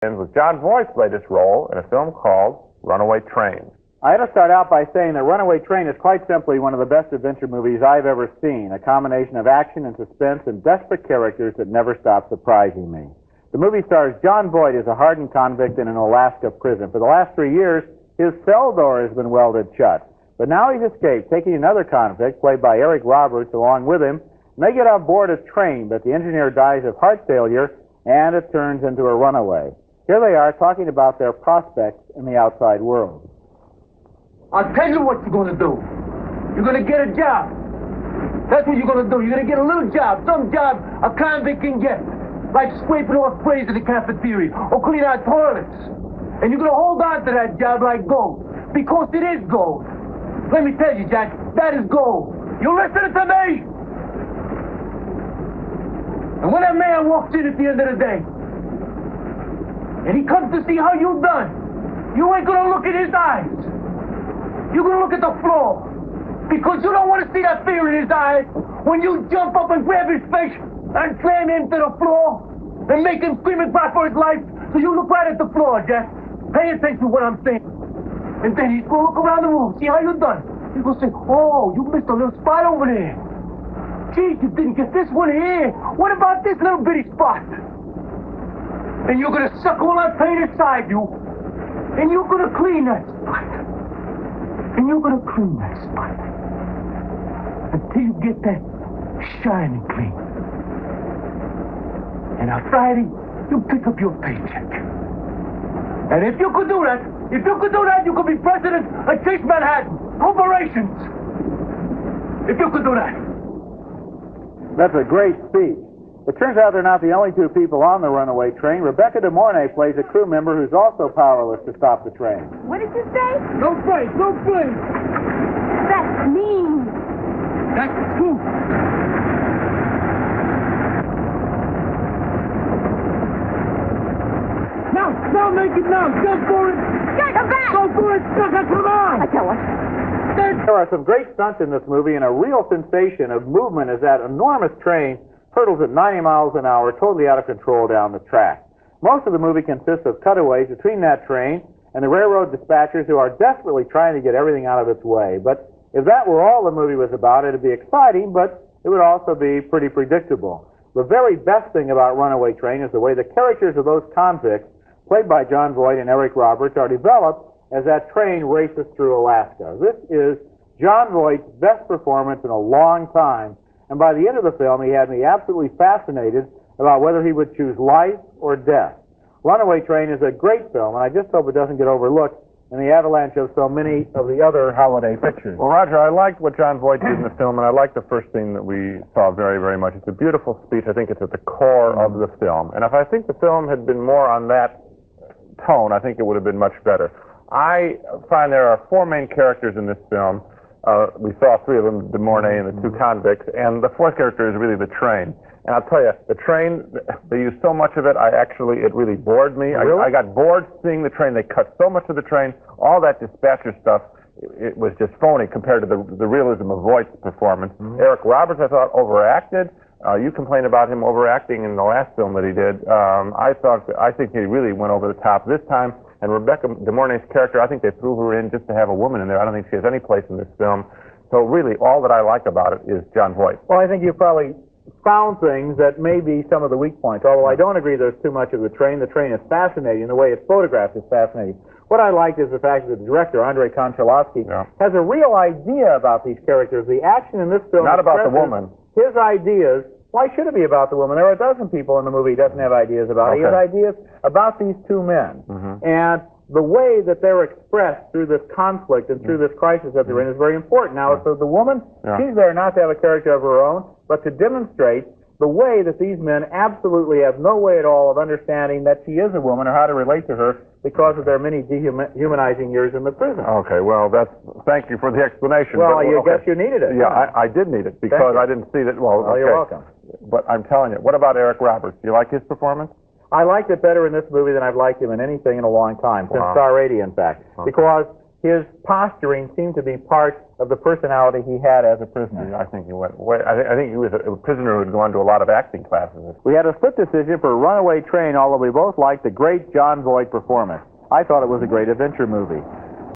With John Voight played this role in a film called Runaway Train. I had to start out by saying that Runaway Train is quite simply one of the best adventure movies I've ever seen, a combination of action and suspense and desperate characters that never stop surprising me. The movie stars John Voight as a hardened convict in an Alaska prison. For the last 3 years, his cell door has been welded shut. But now he's escaped, taking another convict, played by Eric Roberts, along with him, and they get on board a train, but the engineer dies of heart failure, and it turns into a runaway. Here they are talking about their prospects in the outside world. I'll tell you what you're going to do. You're going to get a job. That's what you're going to do. You're going to get a little job, some job a convict can get, like scraping off trays in the cafeteria or cleaning out toilets. And you're going to hold on to that job like gold, because it is gold. Let me tell you, Jack, that is gold. You listen to me? And when that man walks in at the end of the day, and he comes to see how you done, you ain't going to look in his eyes. You're going to look at the floor, because you don't want to see that fear in his eyes when you jump up and grab his face and slam him to the floor and make him scream and cry for his life. So you look right at the floor, Jack. Pay attention to what I'm saying. And then he's going to look around the room, see how you done. He's going to say, oh, you missed a little spot over there. Gee, you didn't get this one here. What about this little bitty spot? And you're going to suck all that paint inside you, and you're going to clean that spot. And you're going to clean that spot until you get that shining clean. And on Friday, you pick up your paycheck. And if you could do that, you could be president of Chase Manhattan Corporations. If you could do that. That's a great speech. It turns out they're not the only two people on the runaway train. Rebecca De Mornay plays a crew member who's also powerless to stop the train. What did you say? No break, no break. That's mean. That's true. Now make it now. Go for it. Jack, come back. Go for it. Come on. I tell her. There are some great stunts in this movie, and a real sensation of movement as that enormous train hurtles at 90 miles an hour, totally out of control down the track. Most of the movie consists of cutaways between that train and the railroad dispatchers who are desperately trying to get everything out of its way. But if that were all the movie was about, it'd be exciting, but it would also be pretty predictable. The very best thing about Runaway Train is the way the characters of those convicts, played by John Voight and Eric Roberts, are developed as that train races through Alaska. This is John Voight's best performance in a long time, and by the end of the film, he had me absolutely fascinated about whether he would choose life or death. Runaway Train is a great film, and I just hope it doesn't get overlooked in the avalanche of so many of the other holiday pictures. Well, Roger, I liked what John Voight did in the film, and I liked the first thing that we saw very, very much. It's a beautiful speech. I think it's at the core of the film. And if I think the film had been more on that tone, I think it would have been much better. I find there are four main characters in this film. We saw three of them, De Mornay and the two convicts, and the fourth character is really the train. And I'll tell you, the train, they use so much of it, it really bored me. Really? I got bored seeing the train. They cut so much of the train. All that dispatcher stuff, it was just phony compared to the realism of Voight's performance. Eric Roberts, I thought, overacted. You complained about him overacting in the last film that he did. I think he really went over the top this time. And Rebecca De Mornay's character, I think they threw her in just to have a woman in there. I don't think she has any place in this film. So really, all that I like about it is John Voight. Well, I think you probably found things that may be some of the weak points, although I don't agree there's too much of the train. The train is fascinating. The way it's photographed is fascinating. What I liked is the fact that the director, Andrei Konchalovsky, has a real idea about these characters. The action in this film... Not about the woman. His ideas... Why should it be about the woman? There are a dozen people in the movie he doesn't have ideas about. Okay. He has ideas about these two men. And the way that they're expressed through this conflict and through this crisis that they're in is very important. Now, so the woman, she's there not to have a character of her own, but to demonstrate the way that these men absolutely have no way at all of understanding that she is a woman or how to relate to her because of their many dehumanizing years in the prison. Okay, well, thank you for the explanation. Well, I guess you needed it. Yeah, I did need it because I didn't see that. Well, okay. You're welcome. But I'm telling you, what about Eric Roberts? Do you like his performance? I liked it better in this movie than I've liked him in anything in a long time, since Star 80, in fact, because his posturing seemed to be part of the personality he had as a prisoner. I think he went way, I think he was a prisoner who had gone to a lot of acting classes. We had a split decision for Runaway Train, although we both liked the great John Voight performance. I thought it was a great adventure movie.